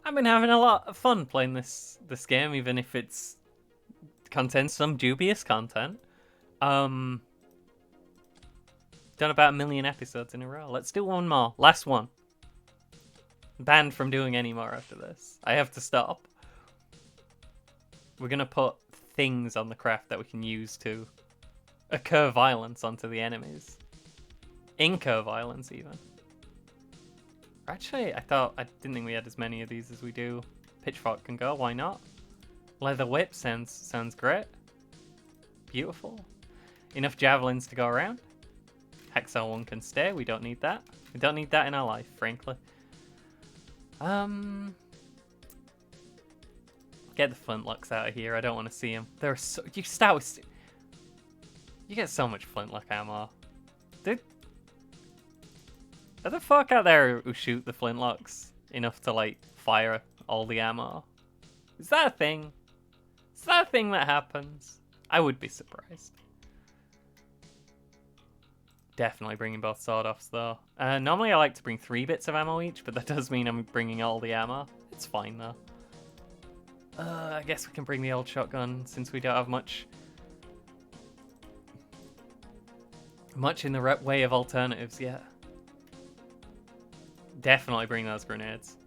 I've been having a lot of fun playing this game, even if it's contains some dubious content. Done about 1,000,000 episodes in a row. Let's do one more. Last one. Banned from doing any more after this. I have to stop. We're gonna put things on the craft that we can use to occur violence onto the enemies. Incur violence, even. Actually, I didn't think we had as many of these as we do. Pitchfork can go, why not? Leather whip sounds great. Beautiful. Enough javelins to go around. Hexel 1 can stay, we don't need that. We don't need that in our life, frankly. Get the flintlocks out of here, I don't want to see them. They're so... You start with... You get so much flintlock ammo. Dude. Are the folk out there who shoot the flintlocks enough to, like, fire all the ammo? Is that a thing? Is that a thing that happens? I would be surprised. Definitely bringing both sword-offs, though. Normally I like to bring 3 bits of ammo each, but that does mean I'm bringing all the ammo. It's fine, though. I guess we can bring the old shotgun, since we don't have much in the way of alternatives yet. Definitely bring those grenades.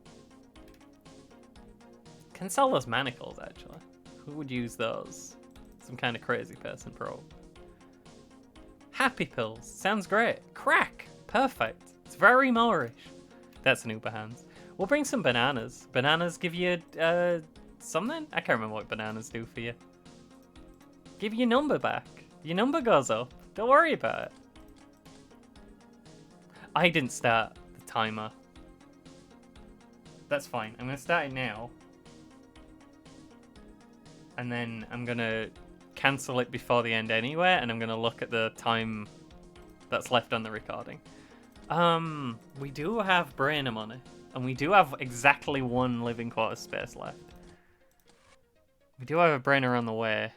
Can sell those manacles, actually. Who would use those? Some kind of crazy person, probably. Happy pills. Sounds great. Crack. Perfect. It's very Moorish. That's an Uber Hands. We'll bring some bananas. Bananas give you something? I can't remember what bananas do for you. Give your number back. Your number goes up. Don't worry about it. I didn't start the timer. That's fine. I'm going to start it now. And then I'm going to cancel it before the end anyway, and I'm going to look at the time that's left on the recording. We do have brainer money, and we do have exactly 1 living quarters space left. We do have a brainer on the way.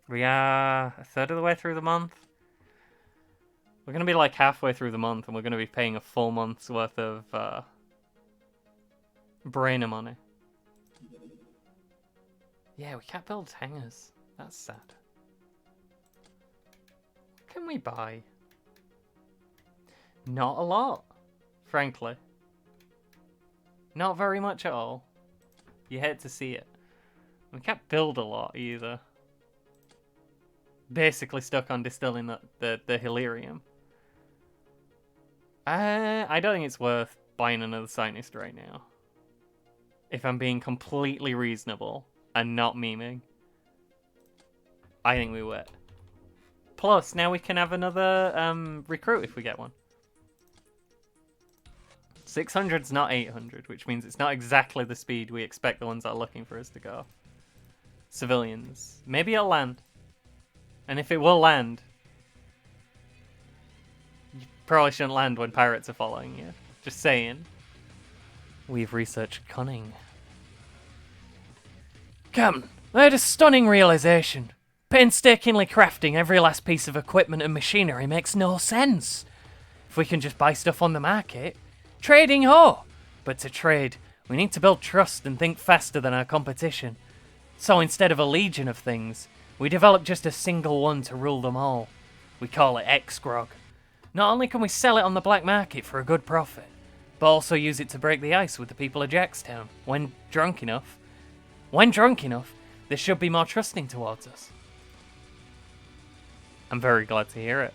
We are a third of the way through the month. We're going to be like halfway through the month, and we're going to be paying a full month's worth of brainer money. Yeah, we can't build hangars. That's sad. What can we buy? Not a lot, frankly. Not very much at all. You hate to see it. We can't build a lot either. Basically stuck on distilling the Hillyrium. I don't think it's worth buying another Scientist right now. If I'm being completely reasonable and not memeing. I think we would. Plus, now we can have another recruit if we get one. 600's not 800, which means it's not exactly the speed we expect the ones that are looking for us to go. Civilians. Maybe it'll land. And if it will land, you probably shouldn't land when pirates are following you. Just saying. We've researched cunning. Captain, I had a stunning realization. Painstakingly crafting every last piece of equipment and machinery makes no sense. If we can just buy stuff on the market, trading ho! But to trade, we need to build trust and think faster than our competition. So instead of a legion of things, we develop just a single one to rule them all. We call it X-Grog. Not only can we sell it on the black market for a good profit, but also use it to break the ice with the people of Jackstown. When drunk enough, they should be more trusting towards us. I'm very glad to hear it.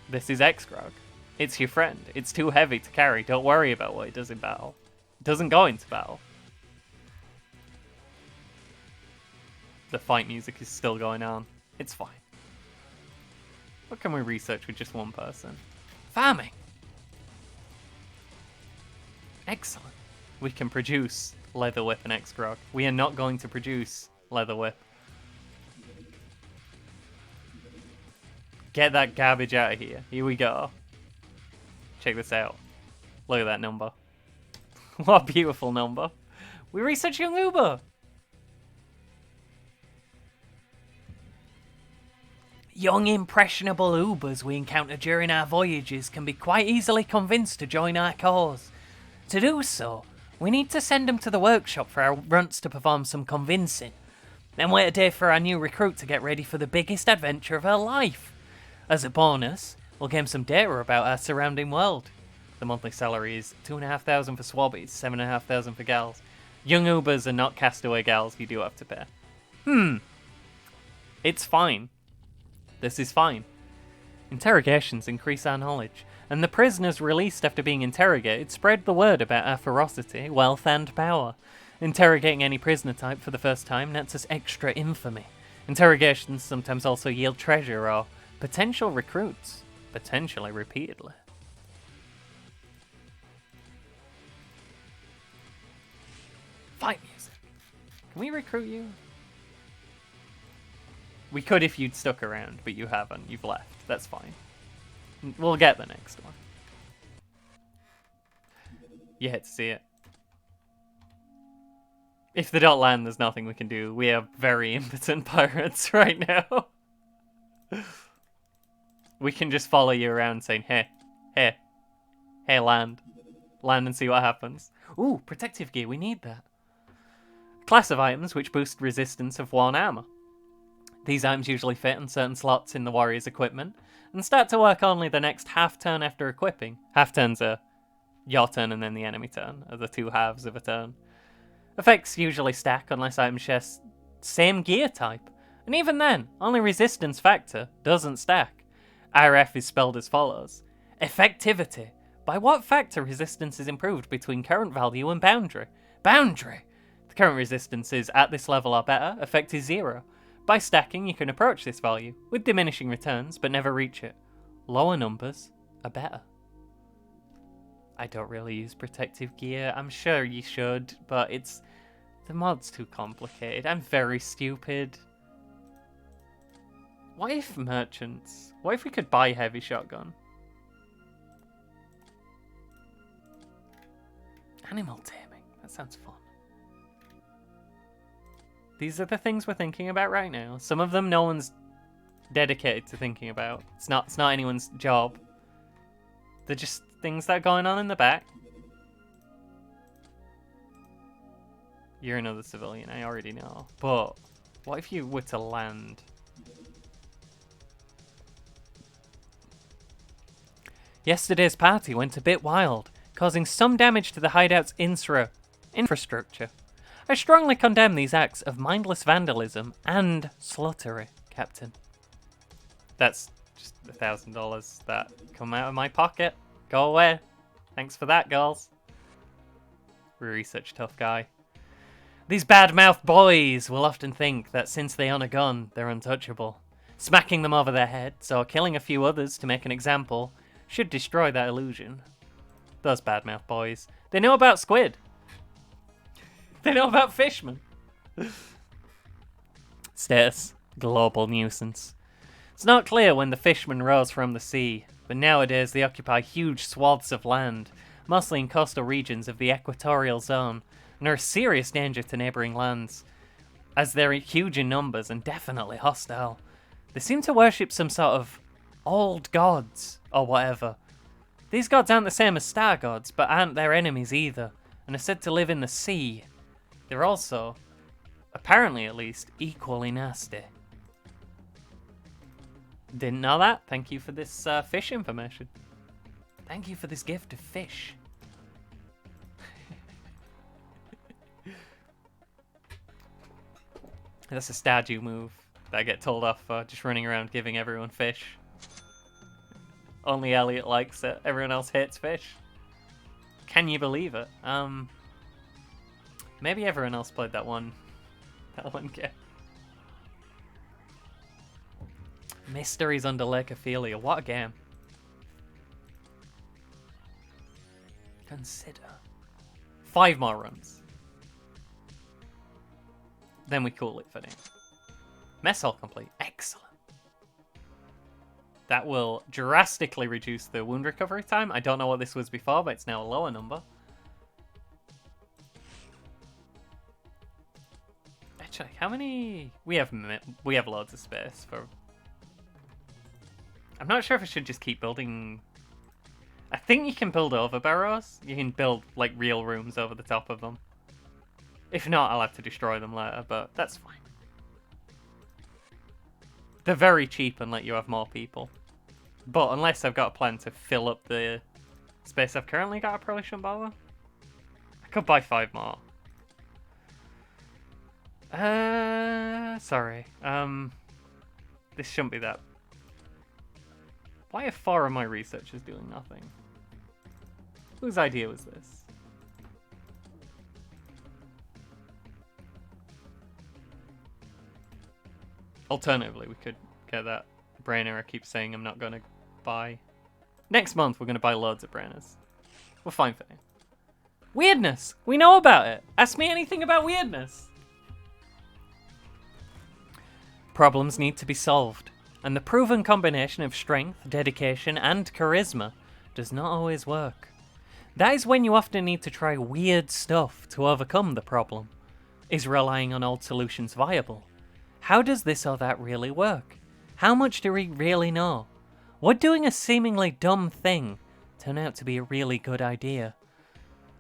This is X-Grog. It's your friend. It's too heavy to carry. Don't worry about what it does in battle. It doesn't go into battle. The fight music is still going on. It's fine. What can we research with just one person? Farming! Excellent. We can produce Leather Whip and X-Grog. We are not going to produce Leather Whip. Get that garbage out of here. Here we go. Check this out. Look at that number. What a beautiful number. We research young Uber. Young impressionable Ubers we encounter during our voyages can be quite easily convinced to join our cause. To do so, We need to send them to the workshop for our runts to perform some convincing. Then wait a day for our new recruit to get ready for the biggest adventure of her life. As a bonus, we'll gain some data about our surrounding world. The monthly salary is 2,500 for swabbies, 7,500 for gals. Young Ubers are not castaway gals, you do have to pay. It's fine. This is fine. Interrogations increase our knowledge, and the prisoners released after being interrogated spread the word about our ferocity, wealth, and power. Interrogating any prisoner type for the first time nets us extra infamy. Interrogations sometimes also yield treasure or potential recruits, potentially repeatedly. Fight music. Can we recruit you? We could if you'd stuck around, but you haven't. You've left. That's fine. We'll get the next one. You hate to see it. If they don't land, there's nothing we can do. We have very impotent pirates right now. We can just follow you around saying, hey, hey, hey, land. Land and see what happens. Ooh, protective gear, we need that. Class of items which boost resistance of worn armor. These items usually fit in certain slots in the warrior's equipment, and start to work only the next half turn after equipping. Half turns are your turn and then the enemy turn, are the two halves of a turn. Effects usually stack unless items share same gear type, and even then, only resistance factor doesn't stack. RF is spelled as follows. Effectivity. By what factor resistance is improved between current value and boundary? Boundary! The current resistance is at this level or better, effect is 0. By stacking, you can approach this value, with diminishing returns, but never reach it. Lower numbers are better. I don't really use protective gear. I'm sure you should, but the mod's too complicated. I'm very stupid. What if merchants? What if we could buy heavy shotgun? Animal taming. That sounds fun. These are the things we're thinking about right now. Some of them no one's dedicated to thinking about. It's not anyone's job. They're just things that are going on in the back. You're another civilian, I already know. But what if you were to land? Yesterday's party went a bit wild, causing some damage to the hideout's infrastructure. I strongly condemn these acts of mindless vandalism and slaughter, Captain. That's just $1,000 that come out of my pocket. Go away. Thanks for that, girls. Ruri's such a tough guy. These bad-mouthed boys will often think that since they own a gun, they're untouchable. Smacking them over their heads or killing a few others to make an example should destroy that illusion. Those bad-mouthed boys. They know about squid. They know about fishmen. Status. Global nuisance. It's not clear when the fishmen rose from the sea, but nowadays they occupy huge swaths of land, mostly in coastal regions of the equatorial zone, and are a serious danger to neighbouring lands, as they're huge in numbers and definitely hostile. They seem to worship some sort of old gods, or whatever. These gods aren't the same as star gods, but aren't their enemies either, and are said to live in the sea. They're also, apparently at least, equally nasty. Didn't know that. Thank you for this fish information. Thank you for this gift of fish. That's a statue move that I get told off for, just running around giving everyone fish. Only Elliot likes it. Everyone else hates fish. Can you believe it? Maybe everyone else played that one game. Mysteries under Lake Ophelia. What a game. Consider. 5 more runs. Then we call it for now. Mess hall complete. Excellent. That will drastically reduce the wound recovery time. I don't know what this was before, but it's now a lower number. Actually, how many... We have loads of space for... I'm not sure if I should just keep building... I think you can build over barrows. You can build, like, real rooms over the top of them. If not, I'll have to destroy them later, but that's fine. They're very cheap and let you have more people. But unless I've got a plan to fill up the space I've currently got, I probably shouldn't bother. I could buy 5 more. Sorry. This shouldn't be that. Why are 4 of my researchers doing nothing? Whose idea was this? Alternatively, we could get that brainer I keep saying I'm not going to buy. Next month, we're going to buy loads of brainers. We're fine for now. Weirdness! We know about it! Ask me anything about weirdness! Problems need to be solved, and the proven combination of strength, dedication, and charisma does not always work. That is when you often need to try weird stuff to overcome the problem. Is relying on old solutions viable? How does this or that really work? How much do we really know? Would doing a seemingly dumb thing turn out to be a really good idea?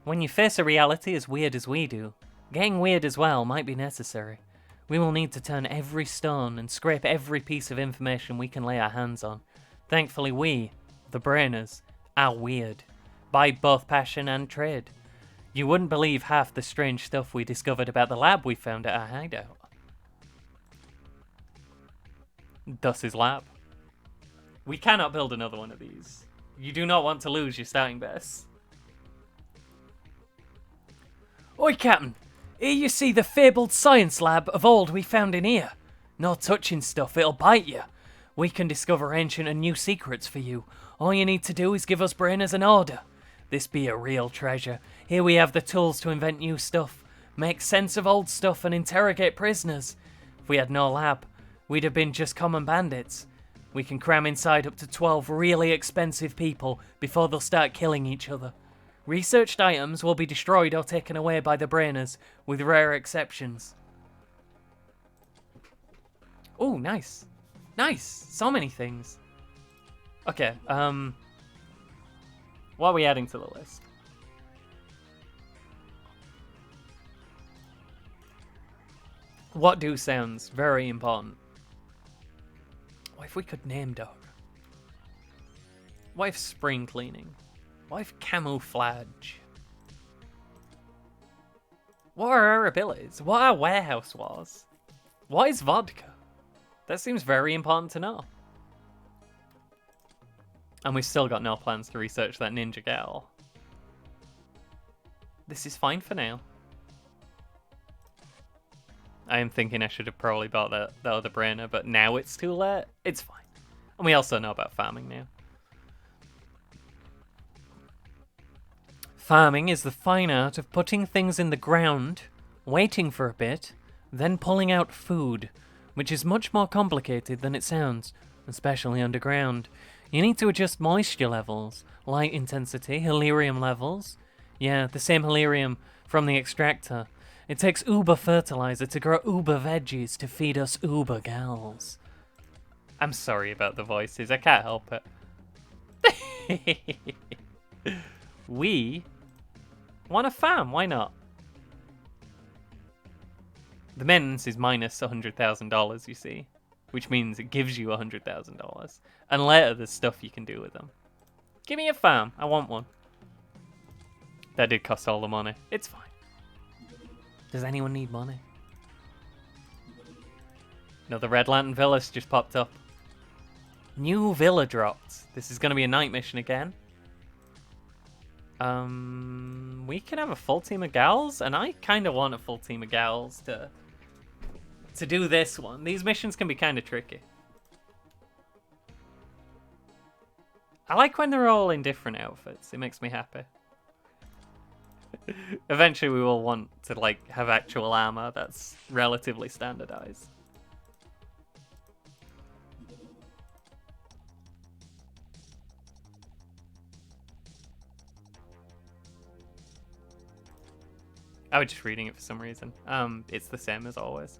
When you face a reality as weird as we do, getting weird as well might be necessary. We will need to turn every stone and scrape every piece of information we can lay our hands on. Thankfully we, the brainers, are weird, by both passion and trade. You wouldn't believe half the strange stuff we discovered about the lab we found at our hideout. Thus his lab. We cannot build another one of these. You do not want to lose your starting base. Oi, Captain! Here you see the fabled science lab of old we found in here. No touching stuff, it'll bite you. We can discover ancient and new secrets for you. All you need to do is give us brainers an order. This be a real treasure. Here we have the tools to invent new stuff, make sense of old stuff and interrogate prisoners. If we had no lab, we'd have been just common bandits. We can cram inside up to 12 really expensive people before they'll start killing each other. Researched items will be destroyed or taken away by the brainers, with rare exceptions. Oh, nice. Nice. So many things. Okay, what are we adding to the list? What do sounds very important. What if we could name dog? What if spring cleaning? What if camouflage? What are our abilities? What are warehouse wars? What is vodka? That seems very important to know. And we've still got no plans to research that ninja gal. This is fine for now. I am thinking I should have probably bought that other brainer, but now it's too late. It's fine. And we also know about farming now. Farming is the fine art of putting things in the ground, waiting for a bit, then pulling out food, which is much more complicated than it sounds, especially underground. You need to adjust moisture levels, light intensity, hilarium levels. Yeah, the same hilarium from the extractor. It takes uber fertilizer to grow uber veggies to feed us uber gals. I'm sorry about the voices, I can't help it. We want a farm, why not? The maintenance is minus $100,000, you see, which means it gives you $100,000. And later there's stuff you can do with them. Give me a farm, I want one. That did cost all the money. It's fine. Does anyone need money? No, the Red Lantern Villa's just popped up. New villa dropped. This is going to be a night mission again. We can have a full team of gals, and I kind of want a full team of gals to do this one. These missions can be kind of tricky. I like when they're all in different outfits. It makes me happy. Eventually we will want to like have actual armor that's relatively standardized. I was just reading it for some reason. It's the same as always.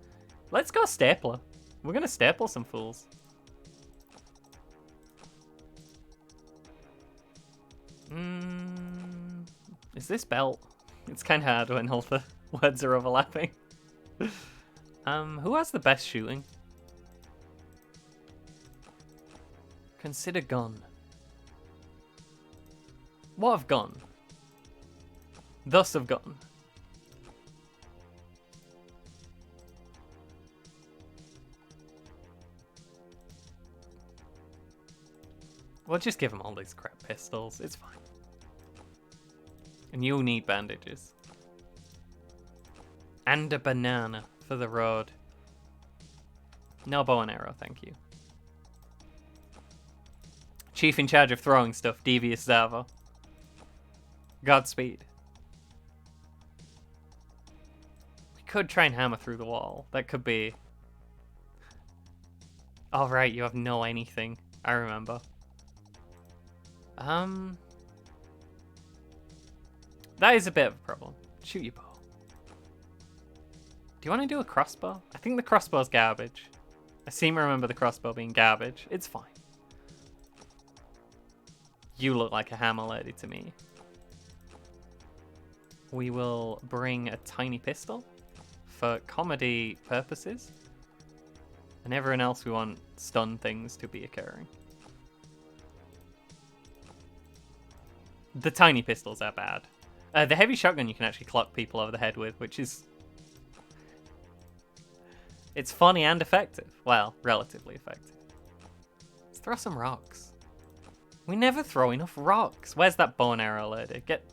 Let's go stapler. We're gonna staple some fools. Is this belt? It's kind of hard when all the words are overlapping. Who has the best shooting? Consider gun. What have gone? Thus have gone. We'll just give them all these crap pistols. It's fine. And you'll need bandages. And a banana for the road. No bow and arrow, thank you. Chief in charge of throwing stuff, Devious Zavo. Godspeed. We could try and hammer through the wall. That could be... Oh, right, you have no anything. I remember. That is a bit of a problem. Shoot your bow. Do you want to do a crossbow? I think the crossbow's garbage. I seem to remember the crossbow being garbage. It's fine. You look like a hammer lady to me. We will bring a tiny pistol for comedy purposes. And everyone else we want stun things to be occurring. The tiny pistols are bad. The heavy shotgun you can actually clock people over the head with, which is... It's funny and effective. Well, relatively effective. Let's throw some rocks. We never throw enough rocks. Where's that bow and arrow lady? Get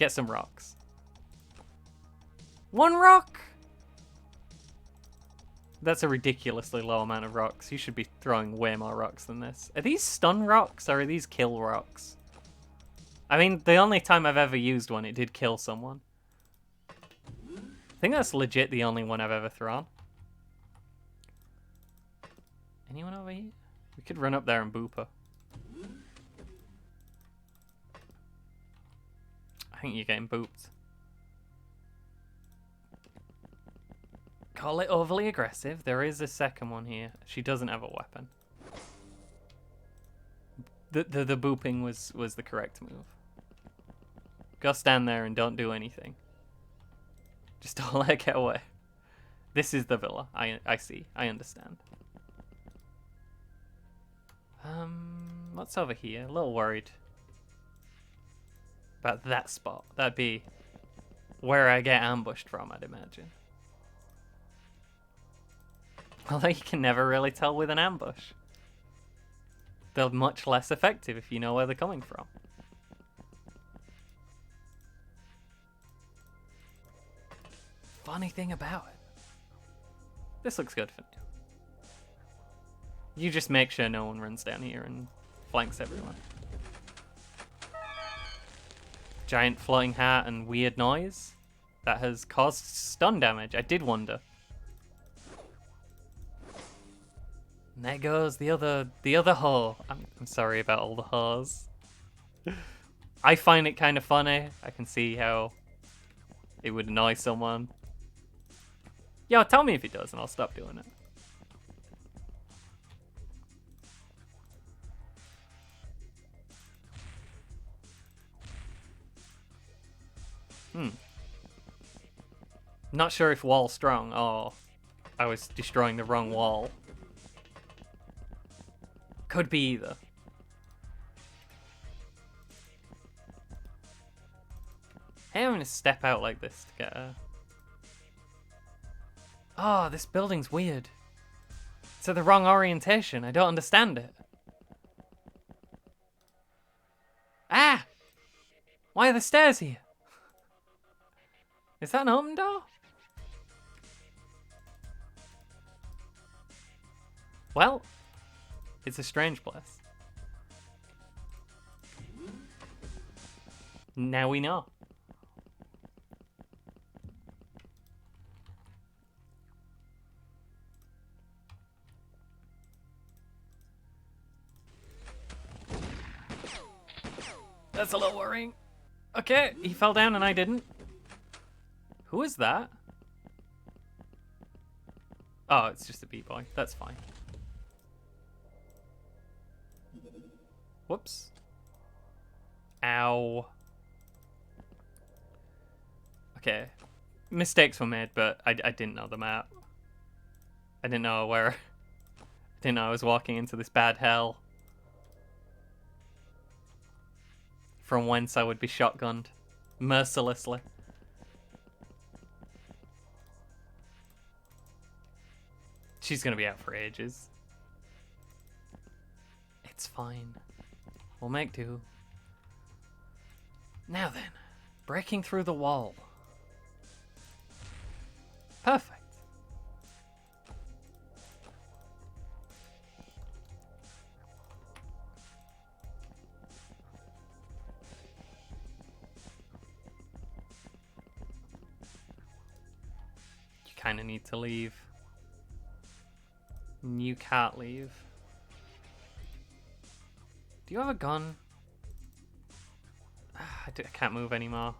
some rocks. One rock? That's a ridiculously low amount of rocks. You should be throwing way more rocks than this. Are these stun rocks or are these kill rocks? I mean, the only time I've ever used one, it did kill someone. I think that's legit the only one I've ever thrown. Anyone over here? We could run up there and boop her. I think you're getting booped. Call it overly aggressive. There is a second one here. She doesn't have a weapon. The booping was the correct move. Go stand there and don't do anything. Just don't let her get away. This is the villa. I see. I understand. What's over here? A little worried about that spot. That'd be where I get ambushed from, I'd imagine. Although you can never really tell with an ambush. They're much less effective if you know where they're coming from. Funny thing about it. This looks good for now. You just make sure no one runs down here and flanks everyone. Giant floating hat and weird noise that has caused stun damage. I did wonder. And there goes the other hoe. I'm sorry about all the hoes. I find it kind of funny. I can see how it would annoy someone. Yo, tell me if it does and I'll stop doing it. Not sure if wall strong. Oh, I was destroying the wrong wall. Could be either. Hey, I'm gonna step out like this to get her. Oh, this building's weird. It's at the wrong orientation. I don't understand it. Ah! Why are the stairs here? Is that an open door? Well, it's a strange place. Now we know. That's a little worrying. Okay, he fell down and I didn't. Who is that? Oh, it's just a b-boy. That's fine. Whoops. Ow. Okay. Mistakes were made, but I didn't know the map. I didn't know where... I didn't know I was walking into this bad hell. From whence I would be shotgunned. Mercilessly. She's gonna be out for ages. It's fine. We'll make do. Now then, breaking through the wall. Perfect. You kind of need to leave. You can't leave. Do you have a gun? I can't move anymore.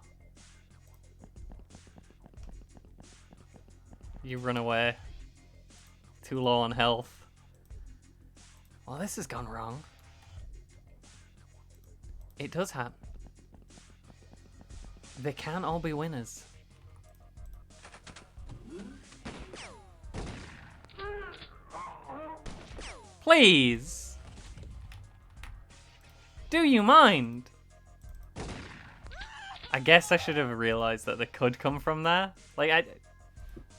You run away. Too low on health. Well, this has gone wrong. It does happen. They can't all be winners. Please! Do you mind? I guess I should have realized that they could come from there. Like, I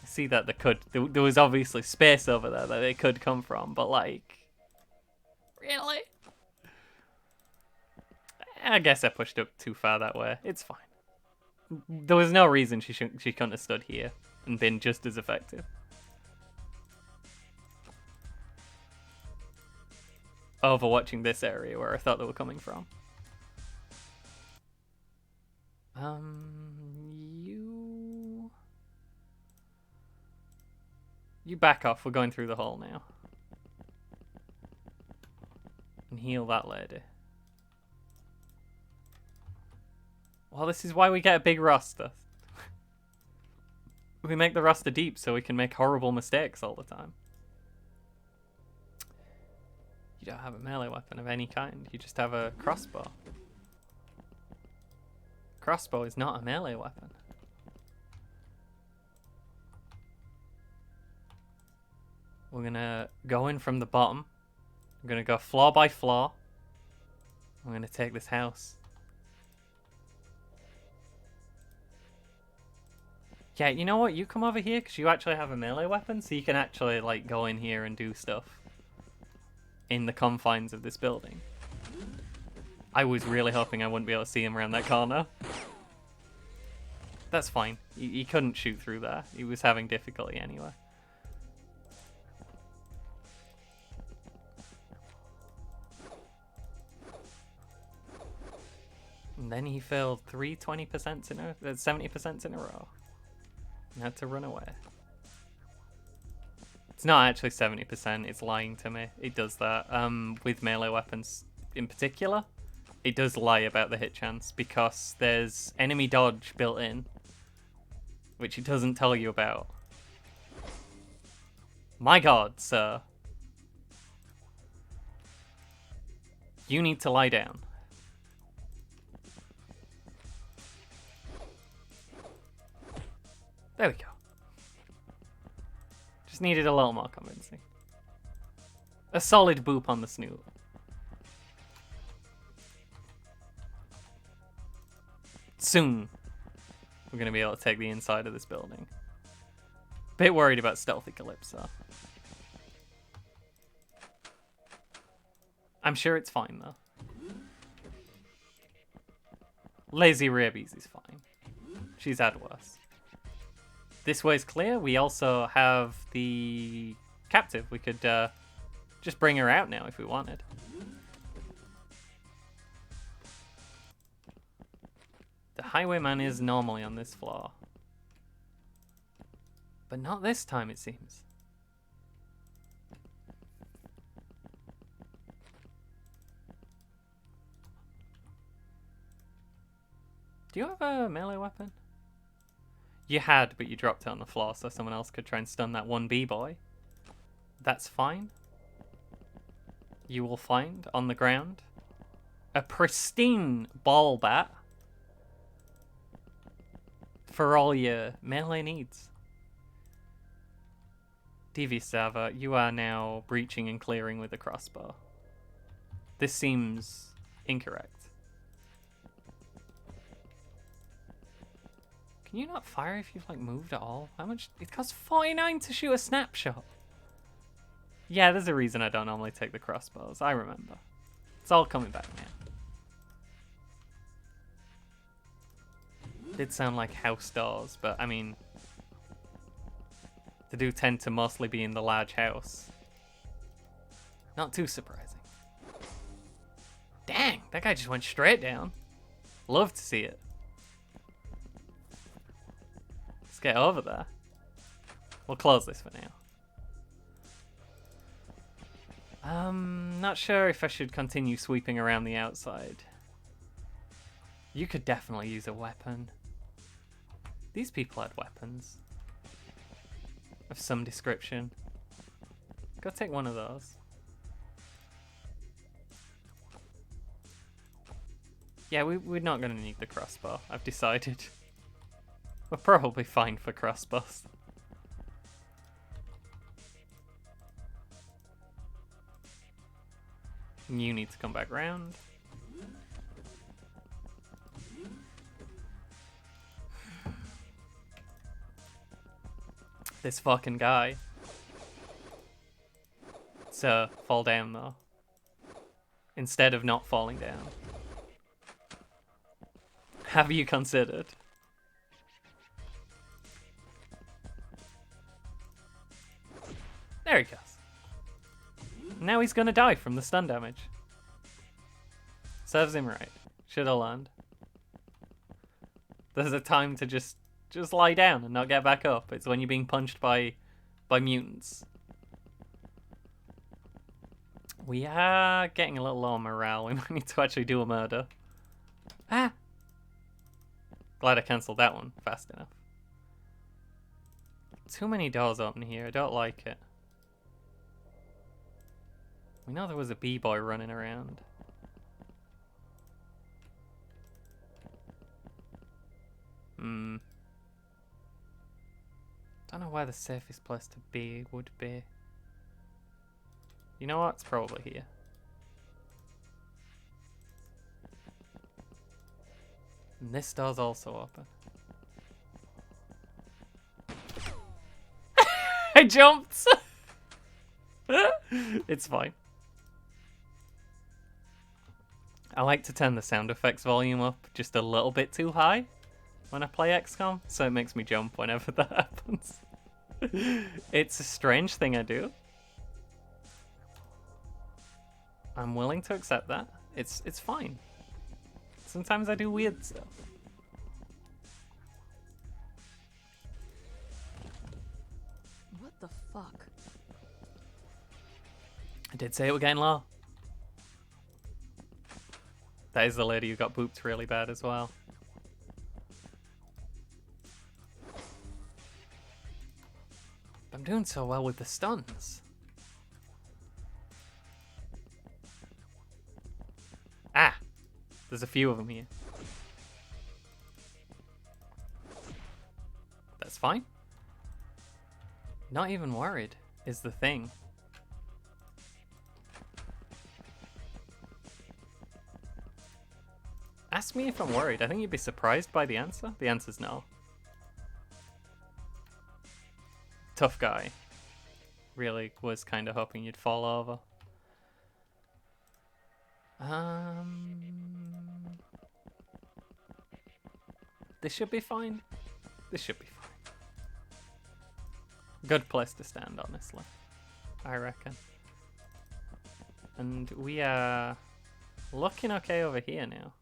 see that they could. There was obviously space over there that they could come from, but like... Really? I guess I pushed up too far that way. It's fine. There was no reason she couldn't have stood here and been just as effective. Overwatching this area where I thought they were coming from. You back off. We're going through the hole now. And heal that lady. Well, this is why we get a big roster. We make the roster deep so we can make horrible mistakes all the time. You don't have a melee weapon of any kind. You just have a crossbow. Crossbow is not a melee weapon. We're gonna go in from the bottom. We're gonna go floor by floor. We're gonna take this house. Yeah, you know what? You come over here because you actually have a melee weapon, so you can actually like go in here and do stuff in the confines of this building. I was really hoping I wouldn't be able to see him around that corner. That's fine. He couldn't shoot through there. He was having difficulty anyway. And then he failed 20% in a 70% in a row. And had to run away. It's not actually 70%, it's lying to me. It does that. With melee weapons in particular, it does lie about the hit chance because there's enemy dodge built in, which it doesn't tell you about. My god, sir. You need to lie down. There we go. Just needed a little more convincing. A solid boop on the snoot. Soon, we're going to be able to take the inside of this building. Bit worried about Stealthy Calypso. I'm sure it's fine, though. Lazy Rabies is fine. She's had worse. This way's clear. We also have the captive. We could just bring her out now if we wanted. The highwayman is normally on this floor. But not this time, it seems. Do you have a melee weapon? You had, but you dropped it on the floor so someone else could try and stun that one B-boy. That's fine. You will find on the ground a pristine ball bat for all your melee needs. Devious Sava, you are now breaching and clearing with a crossbow. This seems incorrect. Can you not fire if you've like moved at all? How much? It costs 49 to shoot a snapshot. Yeah, there's a reason I don't normally take the crossbows. I remember. It's all coming back now. Did sound like house doors, but I mean, they do tend to mostly be in the large house. Not too surprising. Dang, that guy just went straight down. Love to see it. Let's get over there. We'll close this for now. Not sure if I should continue sweeping around the outside. You could definitely use a weapon. These people had weapons of some description. Go take one of those. Yeah, we're not going to need the crossbow, I've decided. We're probably fine for crossbows. You need to come back round. This fucking guy. So, fall down though. Instead of not falling down. Have you considered? There he goes. Now he's gonna die from the stun damage. Serves him right. Should've learned. There's a time to just lie down and not get back up. It's when you're being punched by mutants. We are getting a little low on morale. We might need to actually do a murder. Ah! Glad I cancelled that one fast enough. Too many doors open here. I don't like it. We know there was a b-boy running around. Don't know where the safest place to be would be. You know what? It's probably here. And this door's also open. I jumped! It's fine. I like to turn the sound effects volume up just a little bit too high when I play XCOM, so it makes me jump whenever that happens. It's a strange thing I do. I'm willing to accept that. It's fine. Sometimes I do weird stuff. What the fuck? I did say it was getting low. That is the lady who got booped really bad as well. I'm doing so well with the stuns. Ah! There's a few of them here. That's fine. Not even worried is the thing. Ask me if I'm worried. I think you'd be surprised by the answer. The answer's no. Tough guy. Really was kind of hoping you'd fall over. This should be fine. This should be fine. Good place to stand, honestly. I reckon. And we are looking okay over here now.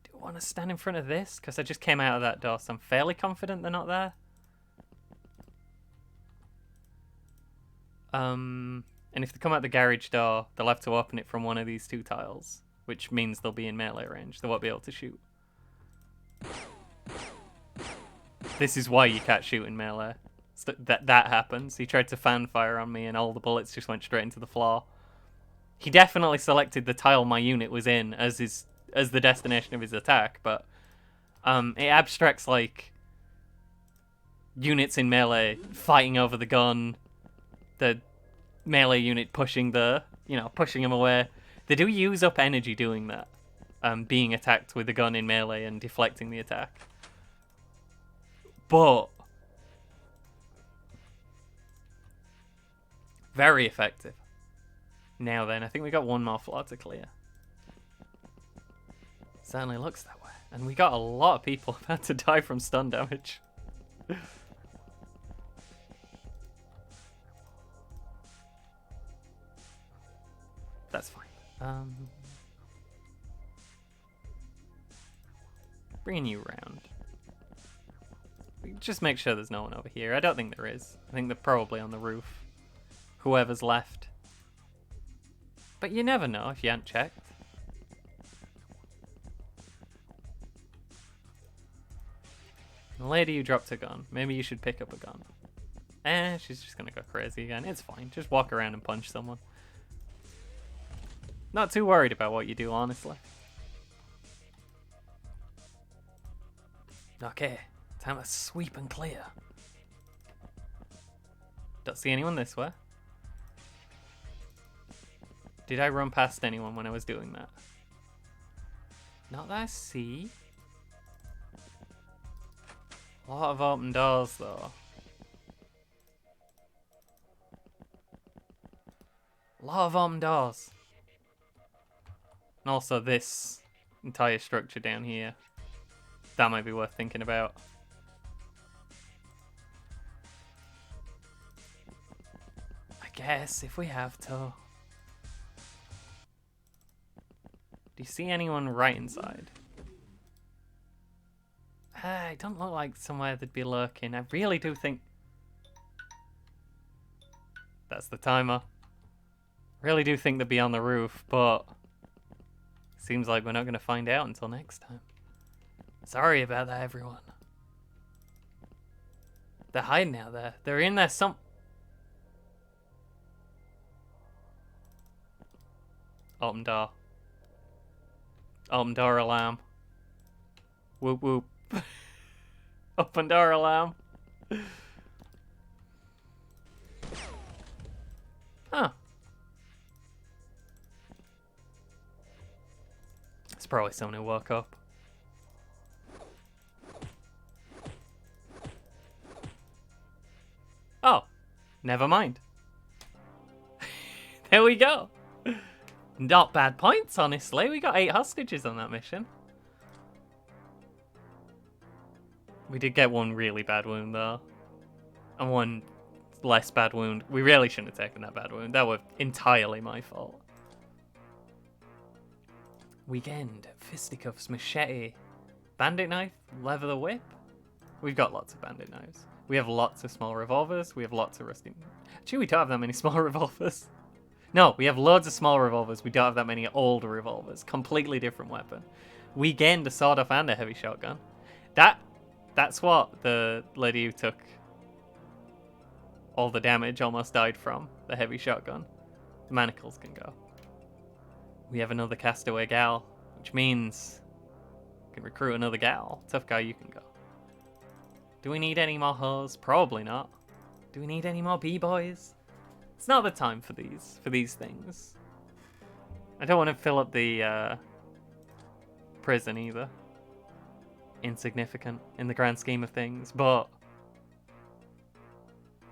Do I want to stand in front of this? Because I just came out of that door, so I'm fairly confident they're not there. And if they come out the garage door, they'll have to open it from one of these two tiles, which means they'll be in melee range. They won't be able to shoot. This is why you can't shoot in melee. So that happens. He tried to fan fire on me and all the bullets just went straight into the floor. He definitely selected the tile my unit was in as the destination of his attack, but it abstracts like units in melee fighting over the gun, the melee unit pushing pushing him away. They do use up energy doing that, being attacked with the gun in melee and deflecting the attack. But very effective. Now then, I think we got one more floor to clear. Certainly looks that way. And we got a lot of people about to die from stun damage. That's fine. Bringing you around. Just make sure there's no one over here. I don't think there is. I think they're probably on the roof. Whoever's left. But you never know if you hadn't checked. The lady who dropped a gun. Maybe you should pick up a gun. She's just gonna go crazy again. It's fine. Just walk around and punch someone. Not too worried about what you do, honestly. Okay. Time to sweep and clear. Don't see anyone this way. Did I run past anyone when I was doing that? Not that I see. A lot of open doors, though. A lot of open doors. And also this entire structure down here. That might be worth thinking about. I guess, if we have to. Do you see anyone right inside? It don't look like somewhere they'd be lurking. I really do think... That's the timer. Really do think they'd be on the roof, but... Seems like we're not going to find out until next time. Sorry about that, everyone. They're hiding out there. They're in there some... Open door. Open door alarm. Whoop whoop. Open door alarm. Huh. It's probably someone who woke up. Oh, never mind. There we go. Not bad points, honestly. We got 8 hostages on that mission. We did get one really bad wound, though. And one less bad wound. We really shouldn't have taken that bad wound. That was entirely my fault. Weekend, fisticuffs, machete, bandit knife, leather the whip. We've got lots of bandit knives. We have lots of small revolvers. We have lots of rusty... Actually, we don't have that many small revolvers. No, we have loads of small revolvers. We don't have that many old revolvers. Completely different weapon. We gained a sword off and a heavy shotgun. That's what the lady who took all the damage almost died from. The heavy shotgun. The manacles can go. We have another castaway gal, which means we can recruit another gal. Tough guy, you can go. Do we need any more hoes? Probably not. Do we need any more b-boys? It's not the time for these things. I don't want to fill up the prison either. Insignificant in the grand scheme of things, but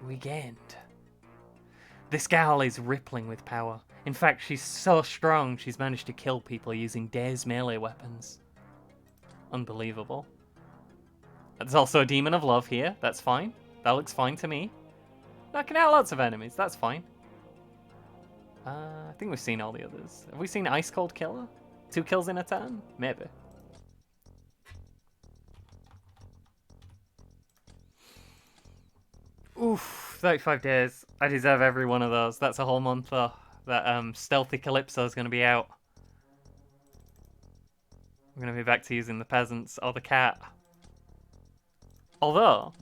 we gained. This gal is rippling with power. In fact, she's so strong she's managed to kill people using Dae's melee weapons. Unbelievable. There's also a demon of love here. That's fine. That looks fine to me. Knocking out lots of enemies. That's fine. I think we've seen all the others. Have we seen Ice Cold Killer? 2 kills in a turn? Maybe. Oof, 35 days. I deserve every one of those. That's a whole month though. That Stealthy Calypso is going to be out. We're going to be back to using the peasants or the cat. Although,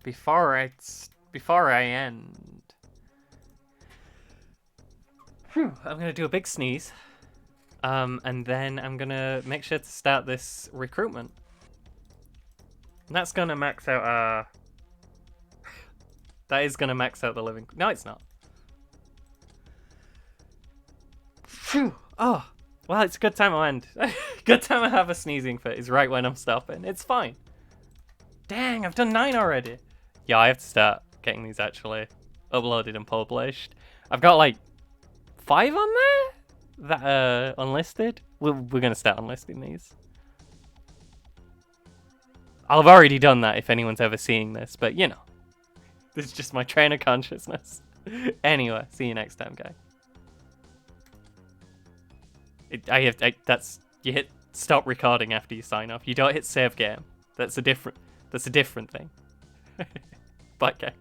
before I end, I'm gonna do a big sneeze. And then I'm gonna make sure to start this recruitment. And that's gonna max out that is gonna max out the living. No, it's not. Phew. Oh, well, it's a good time to end. Good time to have a sneezing fit is right when I'm stopping. It's fine. Dang, I've done 9 already. Yeah, I have to start getting these actually uploaded and published. I've got like 5 on there that are unlisted. We're gonna start unlisting these. I've already done that if anyone's ever seeing this, but you know, this is just my train of consciousness. Anyway, see you next time, guys. You hit stop recording after you sign off. You don't hit save game. That's a different thing. Bye, guys.